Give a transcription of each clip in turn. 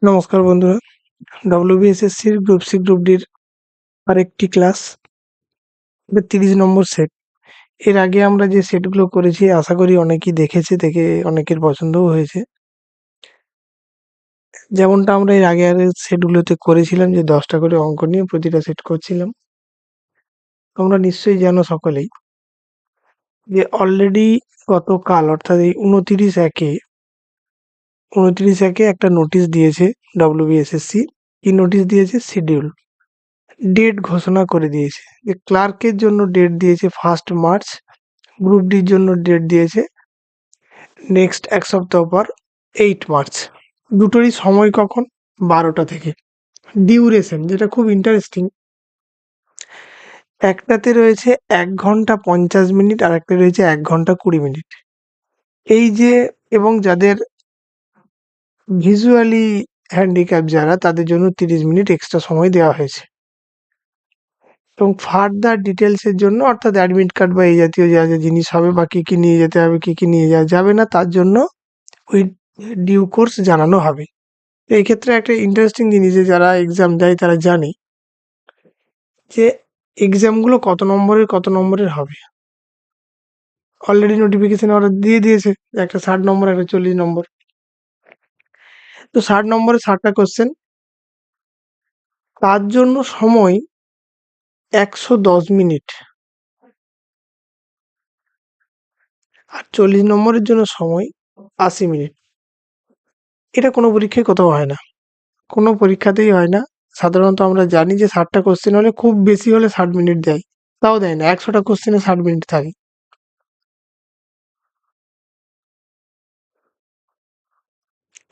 নমস্কার বন্ধুরা, ডব্লিউবিএসএসসির group C group ডির আরেকটি ক্লাস। 30 নম্বর সেট। এর আগে আমরা যে সেটগুলো করেছি আশা করি অনেকেই দেখেছে, দেখে অনেকের পছন্দও হয়েছে। যেমনটা আমরা এর আগের সেটগুলোতে করেছিলাম যে 10টা করে অঙ্ক নিয়ে প্রতিটা সেট করছিলাম। তোমরা নিশ্চয়ই জানো সকলেই যে অলরেডি গতকাল অর্থাৎ এই 29/1 একটা নোটিশ দিয়েছে ডব্লিউবিএসএসসি। কি নোটিশ দিয়েছে? শিডিউল ডেট ঘোষণা করে দিয়েছে। যে ক্লার্কের জন্য ডেট দিয়েছে 1 মার্চ, গ্রুপ ডির জন্য ডেট দিয়েছে নেক্সট এক সপ্তাহ পর 8 মার্চ। দুটোরই সময় কখন? 12টা থেকে। ডিউরেশন যেটা খুব ইন্টারেস্টিং, একটাতে রয়েছে 1 ঘন্টা 50 মিনিট আর একটা রয়েছে 1 ঘন্টা 20 মিনিট। এই যে, এবং যাদের ভিজুয়ালি হ্যান্ডিক্যাপ যারা, তাদের জন্য 30 মিনিট এক্সট্রা সময় দেওয়া হয়েছে। এবং ফার্দার ডিটেলসের জন্য অর্থাৎ অ্যাডমিট কার্ড বা এই জাতীয় যা যা জিনিস হবে বা কী কী নিয়ে যেতে হবে, কী কী নিয়ে যাওয়া যাবে না, তার জন্য ওই ডিউ কোর্স জানানো হবে। এই ক্ষেত্রে একটা ইন্টারেস্টিং জিনিস, যে যারা এক্সাম দেয় তারা জানে যে এক্সামগুলো কত নম্বরের হবে। অলরেডি নোটিফিকেশন ওরা দিয়ে দিয়েছে, একটা 60 নম্বর, একটা 40 নম্বর। তো 60 নম্বরে 60টা কোশ্চেন, তার জন্য সময় 110 মিনিট, আর 40 নম্বরের জন্য সময় 80 মিনিট। এটা কোনো পরীক্ষায় কোথাও হয় না, কোনো পরীক্ষাতেই হয় না। সাধারণত আমরা জানি যে 60টা কোশ্চেন হলে খুব বেশি হলে 60 মিনিট দেয়, তাও দেয় না। 100টা কোশ্চেনে 60 মিনিট থাকে।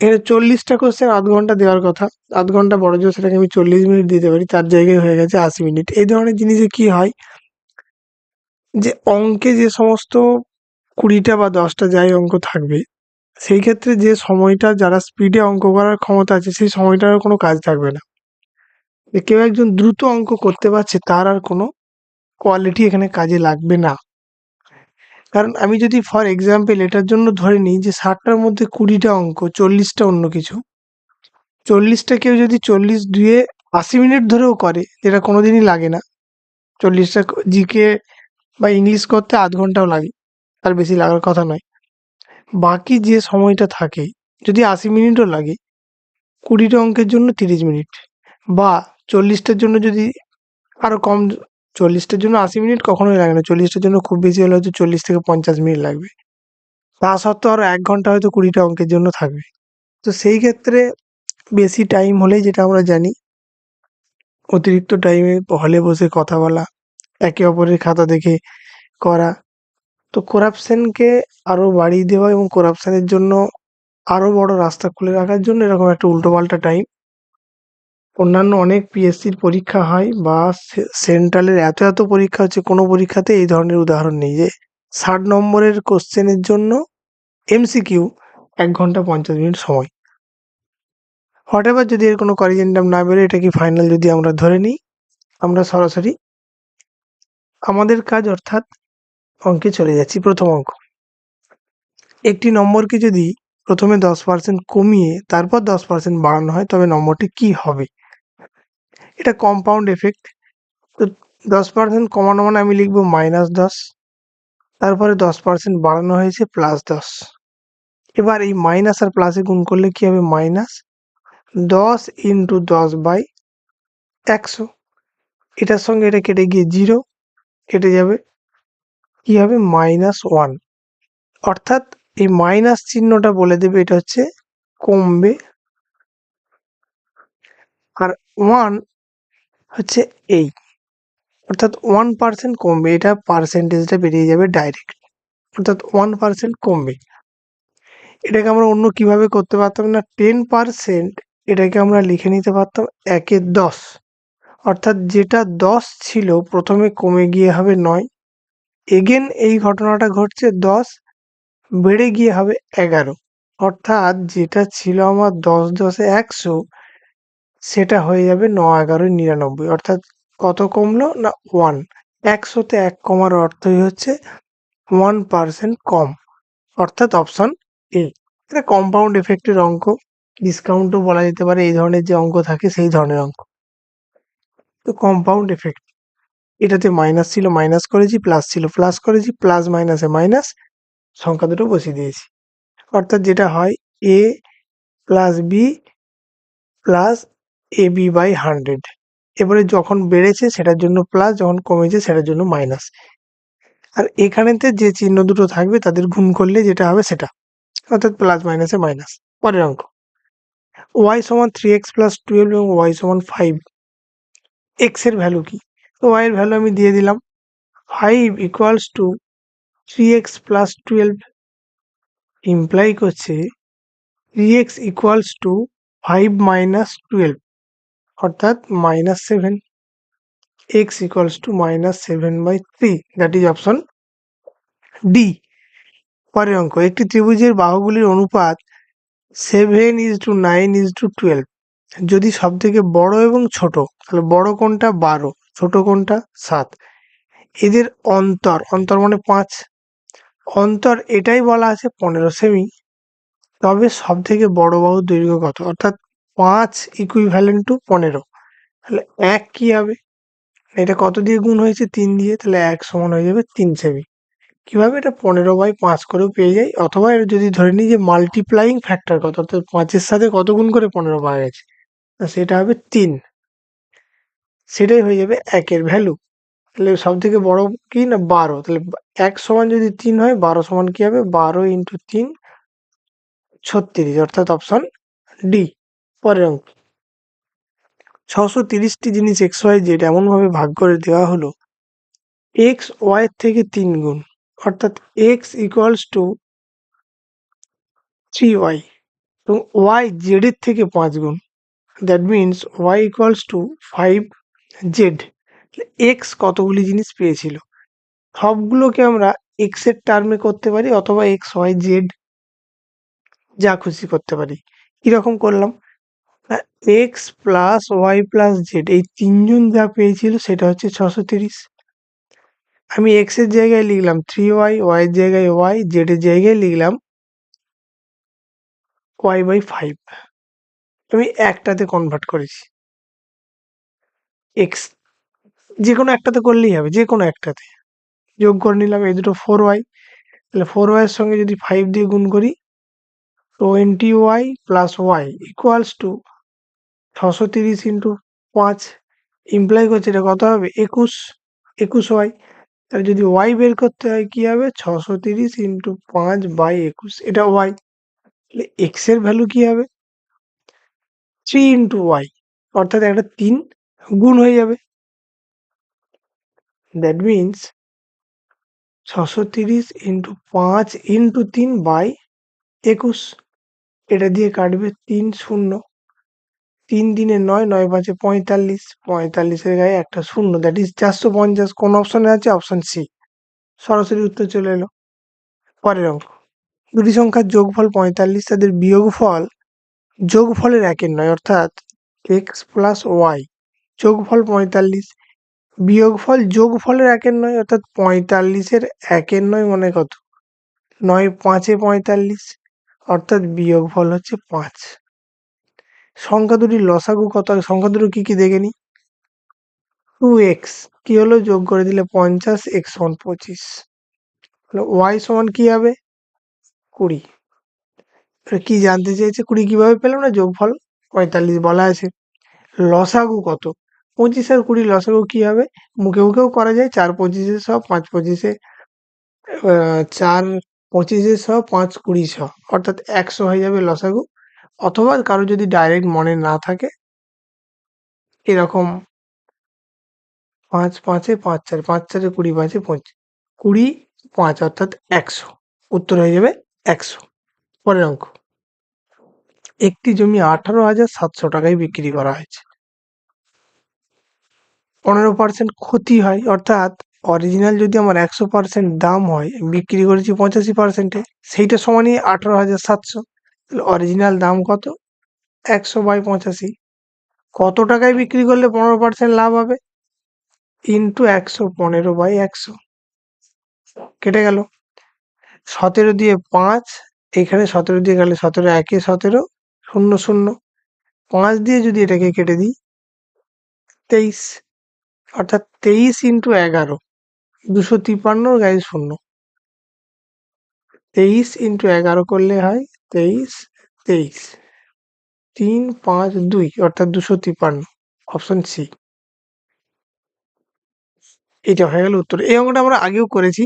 এখানে 40টা কোশ্চেন 0.5 ঘন্টা দেওয়ার কথা। 0.5 ঘন্টা বড় জোর সেটাকে আমি 40 মিনিট দিতে পারি, তার জায়গায় হয়ে গেছে 80 মিনিট। এই ধরনের জিনিসে কি হয়, যে অঙ্কে যে সমস্ত 20টা বা 10টা যাই অঙ্ক থাকবে, সেই ক্ষেত্রে যে সময়টা, যারা স্পিডে অঙ্ক করার ক্ষমতা আছে, সেই সময়টার কোনো কাজ থাকবে না। যে কেউ একজন দ্রুত অঙ্ক করতে পারছে, তার আর কোনো কোয়ালিটি এখানে কাজে লাগবে না। কারণ আমি যদি ফর এক্সাম্পল এটার জন্য ধরে নিই যে 60টার মধ্যে 20টা অঙ্ক, 40টা অন্য কিছু, 40টা কেউ যদি 40 × 2 = 80 মিনিট ধরেও করে, যেটা কোনোদিনই লাগে না। 40টা জিকে বা ইংলিশ করতে 0.5 ঘন্টাও লাগে, তার বেশি লাগার কথা নয়। বাকি যে সময়টা থাকে, যদি 80 মিনিটও লাগে, 20টা অঙ্কের জন্য 30 মিনিট, বা 40টার জন্য যদি আরো কম, 40টার জন্য 80 মিনিট কখনোই লাগে না। 40টার জন্য খুব বেশি হলে হয়তো 40 থেকে 50 মিনিট লাগবে। তা সত্ত্বেও আরো 1 ঘন্টা হয়তো 20টা অঙ্কের জন্য থাকবে। তো সেই ক্ষেত্রে বেশি টাইম হলেই, যেটা আমরা জানি, অতিরিক্ত টাইমে হলে বসে কথা বলা, একে অপরের খাতা দেখে করা, তো করাপশনকে আরো বাড়িয়ে দেওয়া এবং করাপশনের জন্য আরো বড় রাস্তা খুলে রাখার জন্য এরকম একটা উল্টোপাল্টা টাইম। অন্যান্য অনেক পিএসসির পরীক্ষা হয় বা সেন্ট্রালের এত পরীক্ষা হচ্ছে, কোনো পরীক্ষাতে এই ধরনের উদাহরণ নেই যে 60 নম্বরের কোশ্চেনের জন্য এমসিকিউ 1 ঘন্টা 50 মিনিট সময়। হোয়াট এভার, যদি এর কোনো করিজেন্ডাম না বেরোয়, এটা কি ফাইনাল যদি আমরা ধরে নিই, আমরা সরাসরি আমাদের কাজ অর্থাৎ অঙ্কে চলে যাচ্ছি। প্রথম অঙ্ক, একটি নম্বরকে যদি প্রথমে 10% কমিয়ে তারপর 10% বাড়ানো হয়, তবে নম্বরটি কি হবে? এটা কম্পাউন্ড এফেক্ট। তো 10% কমানো মানে আমি লিখবো -10, তারপরে 10% বাড়ানো হয়েছে +10। এবার এই মাইনাস আর প্লাসে গুণ করলে কি হবে? -10 × 10/100। এটার সঙ্গে এটা কেটে গিয়ে 0 কেটে যাবে, কি হবে? -1। অর্থাৎ এই মাইনাস চিহ্নটা বলে দেবে এটা হচ্ছে কমবে, আর 1 হচ্ছে এই, অর্থাৎ 1% কমবে। এটা পার্সেন্টেজটা বেরিয়ে যাবে ডাইরেক্ট, অর্থাৎ 1% কমবে। এটাকে আমরা অন্য কিভাবে করতে পারতাম না, 10%, এটাকে আমরা লিখে নিতে পারতাম 1/10। অর্থাৎ যেটা 10 ছিল প্রথমে কমে গিয়ে হবে 9, এগেন এই ঘটনাটা ঘটছে, 10 বেড়ে গিয়ে হবে 11। অর্থাৎ যেটা ছিল আমার 10 × 10 = 100, সেটা হয়ে যাবে 9 × 11 = 99। অর্থাৎ কত কমলো না 1। 100তে 1 কমার অর্থই হচ্ছে 1% কম, অর্থাৎ অপশন এ। এটা কম্পাউন্ড এফেক্টের অঙ্ক। ডিসকাউন্টও বলা যেতে পারে, এই ধরনের যে অঙ্ক থাকে সেই ধরনের অঙ্ক। তো কম্পাউন্ড এফেক্ট, এটাতে মাইনাস ছিল মাইনাস করেছি, প্লাস ছিল প্লাস করেছি, প্লাস মাইনাসে মাইনাস, সংখ্যা দুটো বসিয়ে দিয়েছি। অর্থাৎ যেটা হয় A plus B plus A B by 100। এবারে যখন বেড়েছে সেটার জন্য প্লাস, যখন কমেছে সেটার জন্য মাইনাস। আর এখানেতে যে চিহ্ন দুটো থাকবে তাদের গুণ করলে যেটা হবে সেটা, অর্থাৎ প্লাস মাইনাসে মাইনাস। পরের অঙ্ক, y সমান 3x প্লাস 12 এবং y সমান 5, x এর ভ্যালু কি? তো y এর ভ্যালু আমি দিয়ে দিলাম, 5 equals to 3x plus 12, imply করছে 3x ইকুয়ালস টু 5 মাইনাস 12, অর্থাৎ -7, x equals to -7/3, that is option D। পরের অঙ্ক, একটি ত্রিভুজের বাহুগুলির অনুপাত 7:9:12, যদি সব থেকে বড় এবং ছোট, তাহলে বড় কোনটা 12, ছোট কোনটা 7, এদের অন্তর, অন্তর মানে 5, অন্তর এটাই বলা আছে 15 সেমি, তবে সব থেকে বড় বাহুর দৈর্ঘ্য কত? অর্থাৎ 5 ইকুইভ্যালেন্ট টু 15, তাহলে 1 কি হবে? এটা কত দিয়ে গুণ হয়েছে? 3 দিয়ে, তাহলে 1 সমান হয়ে যাবে 3 সেমি। কিভাবে? এটা 15/5 করেও পেয়ে যাই, অথবা এটা যদি ধরে নিই যে মাল্টিপ্লাইং ফ্যাক্টর কত, অর্থাৎ 5 এর সাথে কত গুণ করে 15 পাওয়া গেছে, সেটা হবে 3, সেটাই হয়ে যাবে 1 এর ভ্যালু। তাহলে সব থেকে বড় কি না 12, তাহলে 1 সমান যদি 3 হয়, 12 সমান কি হবে? 12 ইন্টু 3 36, অর্থাৎ অপশন ডি। পরের অঙ্ক, 630টি জিনিস এক্স ওয়াই জেড এমন ভাবে ভাগ করে দেওয়া হলো এক্স ওয়াই এর থেকে 3 গুণ, অর্থাৎ এক্স ইকুয়ালস টু 3y এবং y z এর থেকে 5 গুণ, that means y equals to 5z। x কতগুলি জিনিস পেয়েছিল? সবগুলোকে আমরা x এর টার্মে করতে পারি, অথবা x y z যা খুশি করতে পারি। কিরকম করলাম? x plus Y plus Z, এই তিনজন যা পেয়েছিল সেটা হচ্ছে 630। আমি x এর জায়গায় লিখলাম 3y, y এর জায়গায় y, z এর জায়গায় লিখলাম y/5। আমি একটাতে কনভার্ট করেছি, x যে কোনো একটাতে করলেই হবে, যে কোনো একটাতে যোগ করে নিলাম, এই দুটো 4y, তাহলে 4y এর সঙ্গে যদি 5 দিয়ে গুণ করি, 20y plus y equals to 630 into 5, imply করছে এটা কত হবে? 21y। তাহলে যদি y বের করতে হয় কি হবে? 630 ইন্টু 5/21, এটা y। তাহলে x এর ভ্যালু কি হবে? 3 ইন্টু y, অর্থাৎ একটা 3 গুণ হয়ে যাবে, দ্যাট মিনস 630 ইন্টু 5 ইন্টু 3/21, এটা দিয়ে কাটবে 3 শূন্য, 3 দিনে 9, 9 5 45, 45-এর গায়ে একটা শূন্য, দ্যাট ইজ 450। কোন অপশনে আছে? অপশন সি, সরাসরি উত্তর চলে এলো। পরের অঙ্ক, দুটি সংখ্যার যোগফল 45, তাদের বিয়োগফল যোগফলের একের নয়, অর্থাৎ এক্স প্লাস ওয়াই যোগফল 45, বিয়োগফল যোগফলের একের নয়, অর্থাৎ 45-এর একের নয় মানে কত? 9 5 45, অর্থাৎ বিয়োগফল হচ্ছে 5। সংখ্যা দুটির লসাগু কত? সংখ্যা দুটো কি কি দেখে নি। 2x কি হলো? যোগ করে দিলে 50, x সমান 25, y সমান কি হবে? 20। কি জানতে চেয়েছে? 20 কিভাবে পেলাম? না, যোগফল 45 বলা আছে। লসাগু কত? 25 আর 20 লসাগু কি হবে? মুখে মুখেও করা যায়, 4 25 100, 5 25 4 25 100, 5 20 100, অর্থাৎ 100 হয়ে যাবে লসাগু। অথবা কারো যদি ডাইরেক্ট মনে না থাকে, এরকম 5 5 5 4, 5 4 20, 5 25, 20 5, অর্থাৎ 100, উত্তর হয়ে যাবে 100। পরের অঙ্ক, একটি জমি 18,700 টাকায় বিক্রি করা হয়েছে, 15% ক্ষতি হয়, অর্থাৎ অরিজিনাল যদি আমার 100% দাম হয়, বিক্রি করেছি 85%-এ, সেইটা সমানই 18,700, তাহলে অরিজিনাল দাম কত? 100/85। কত টাকায় বিক্রি করলে 15% লাভ হবে? ইন্টু 100, 15/100, কেটে গেল। 17 দিয়ে 5, এখানে 17 দিয়ে গেলে 17 একে 17, শূন্য শূন্য, 5 দিয়ে যদি এটাকে কেটে দিই 23, অর্থাৎ 23 ইন্টু 11, 253 গায়ে শূন্য, 23 ইন্টু 11 করলে হয় 23, 23, 3, 5, 2, অর্থাৎ 253, অপশন সি। এটা হয়ে গেল উত্তর। এই অঙ্কটা আমরা আগেও করেছি,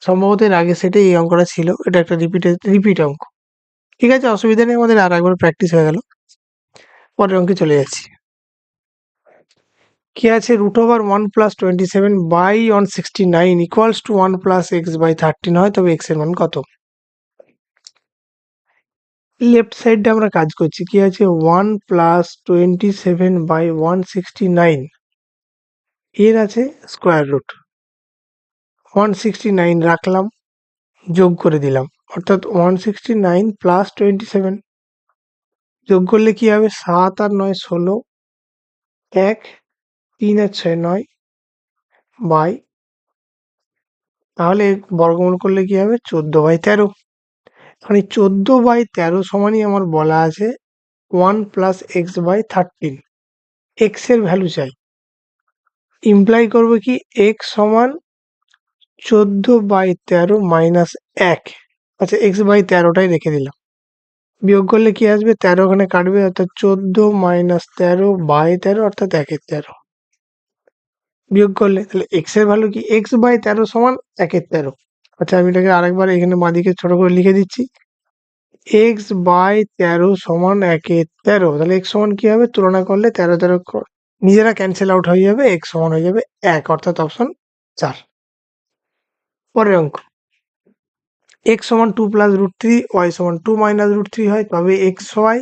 সম্ভবত এর আগের সেটে এই অঙ্কটা ছিল। এটা একটা রিপিট অঙ্ক। ঠিক আছে, অসুবিধা নেই, আমাদের আর একবার প্র্যাকটিস হয়ে গেল। পরের অঙ্কে চলে যাচ্ছি। কি আছে, √1 plus 27 by 169 equals to 1 plus X by 13 হয়, তবে এক্স এর মান কত? লেফট সাইডে আমরা কাজ করছি। কি আছে, 1 প্লাস 27 বাই 169, এর আছে স্কোয়ার রুট। 169 রাখলাম, যোগ করে দিলাম, অর্থাৎ 169 প্লাস 27, যোগ করলে কি হবে, 7 আর 9 16, 1, 3 আর 6 9, বাই, তাহলে বর্গমূল করলে কি হবে, 14/13। এখন এই 14/13 সমানই আমার বলা আছে 1 প্লাস এক্স বাই 13, এক্স এর ভ্যালু চাই। ইমপ্লাই করবো কি, এক্স সমান 14/13 মাইনাস 1, আচ্ছা এক্স বাই 13টাই রেখে দিলাম। বিয়োগ করলে কি আসবে, 13 ওখানে কাটবে, অর্থাৎ 14 মাইনাস 13/13, অর্থাৎ 1/13। বিয়োগ করলে তাহলে এক্স এর ভ্যালু কি, এক্স বাই 13 সমান 1/13। আচ্ছা আমি এটাকে আরেকবার এখানে বাঁদিকে ছোট করে লিখে দিচ্ছি, এক্স বাই 13 সমান 1/13। তাহলে এক্স সমান কি হবে, তুলনা করলে 13 13 নিজেরা ক্যান্সেল আউট হয়ে যাবে, এক্স সমান হয়ে যাবে 1, অর্থাৎ অপশন 4। পরের অঙ্ক, এক্স সমান 2 প্লাস √3, ওয়াই সমান 2 মাইনাস √3 হয়, তবে এক্স ওয়াই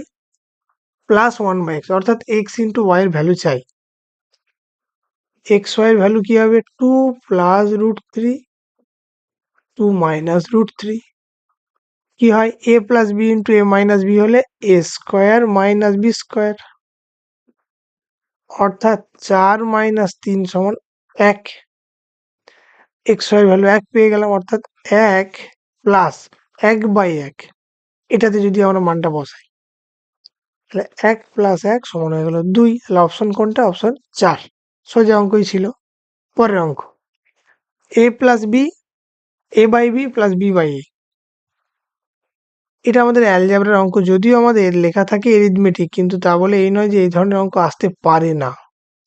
প্লাস 1/x, অর্থাৎ এক্স ইন্টু ওয়াই এর ভ্যালু চাই। এক্স ওয়াই এর ভ্যালু কি হবে, 2 প্লাস √3, 2 মাইনাস √3, কি হয়, a plus B into a minus B হলে a square minus B square, অর্থাৎ 4 মাইনাস 3 সমান 1। এক্স ওয়াই ভ্যালু 1 পেয়ে গেলাম, অর্থাৎ 1 প্লাস 1/1, এটাতে যদি আমরা মানটা বসাই তাহলে 1 প্লাস 1 সমান হয়ে গেল 2। তাহলে অপশন কোনটা, অপশন 4। সোজা অঙ্কই ছিল। পরের অঙ্ক, a plus B, a by B plus B by A, এটা আমাদের অ্যালজেব্রার অঙ্ক। যদিও আমাদের লেখা থাকে এরিথমেটিক, কিন্তু তা বলে এই নয় যে এই ধরনের অঙ্ক আসতে পারে না।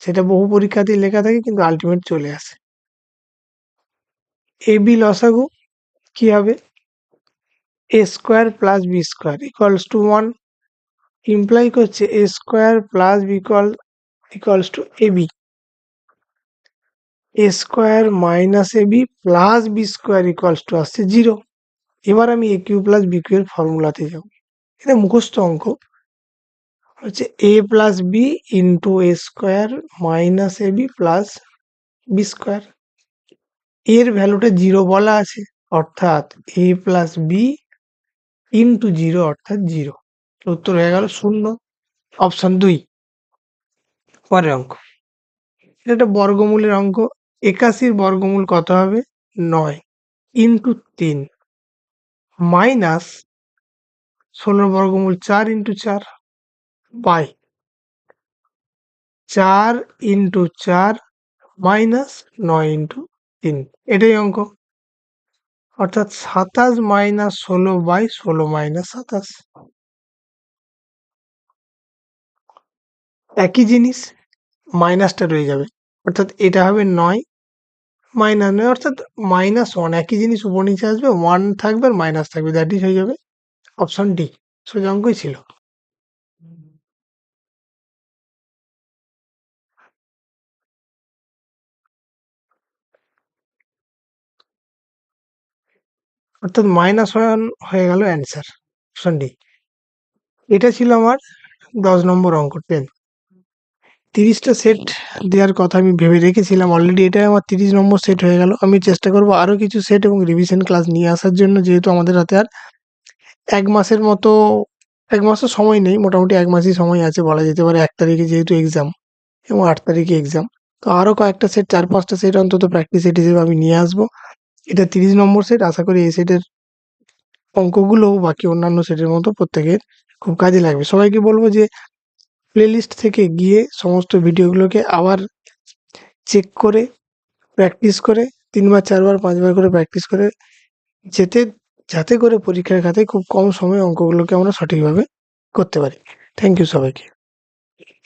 সেটা বহু পরীক্ষাতেই লেখা থাকে, কিন্তু আলটিমেট চলে আসে। এ বি লসাগু কি হবে, A square plus B square equals to 1, imply করছে A square plus B equals to A B, A square minus A B plus B square equals to আসছে 0। এবার আমি A cube plus B cube এর ফর্মুলাতে যাব। এটা মুখস্থ অঙ্ক, হচ্ছে A plus B into A square minus A B plus B square, এর ভ্যালুটা 0 বলা আছে, অর্থাৎ এ প্লাস বি ইন্টু 0, অর্থাৎ 0। উত্তর হয়ে গেল 0, অপশন 2। পরের অঙ্ক, এটা একটা বর্গমূলের অঙ্ক। 81 বর্গমূল কত হবে, 9 ইন্টু 3 মাইনাস 16 বর্গমূল 4 into 4 by 4 into 4 minus 9 into 3, এটাই অঙ্ক, অর্থাৎ 27 মাইনাস 16/16 মাইনাস 27। একই জিনিস, মাইনাসটা রয়ে যাবে, অর্থাৎ এটা হবে 9 মাইনাস 9, অর্থাৎ -1। একই জিনিস উপর নিচে আসবে, 1 থাকবে আর মাইনাস থাকবে, দ্যাট ইজ হয়ে যাবে অপশন ডি। সোজা অঙ্কই ছিল। অর্থাৎ -1 হয়ে গেল অ্যান্সার, অপশন ডি। এটা ছিল আমার 10 নম্বর অঙ্ক, 10। 30টা সেট দেওয়ার কথা আমি ভেবে রেখেছিলাম অলরেডি, এটাই আমার 30 নম্বর সেট হয়ে গেল। আমি চেষ্টা করব আরও কিছু সেট এবং রিভিশন ক্লাস নিয়ে আসার জন্য, যেহেতু আমাদের হাতে আর 1 মাসের মতো, 1 মাসও সময় নেই, মোটামুটি 1 মাসই সময় আছে বলা যেতে পারে। 1 তারিখে যেহেতু এক্সাম এবং 8 তারিখে এক্সাম, তো আরও কয়েকটা সেট, 4-5টা সেট অন্তত প্র্যাকটিস সেট হিসেবে আমি নিয়ে আসবো। এটা 30 নম্বর সেট। আশা করি এই সেটের অঙ্কগুলোও বাকি অন্যান্য সেটের মতো প্রত্যেকের খুব কাজে লাগবে। সবাইকে বলবো যে প্লেলিস্ট থেকে গিয়ে সমস্ত ভিডিওগুলোকে আবার চেক করে, প্র্যাকটিস করে ৩ বার ৪ বার ৫ বার করে প্র্যাকটিস করে যেতে যাতে করে পরীক্ষার খাতায় খুব কম সময়ে অঙ্কগুলোকে আমরা সঠিকভাবে করতে পারি। থ্যাংক ইউ সবাইকে।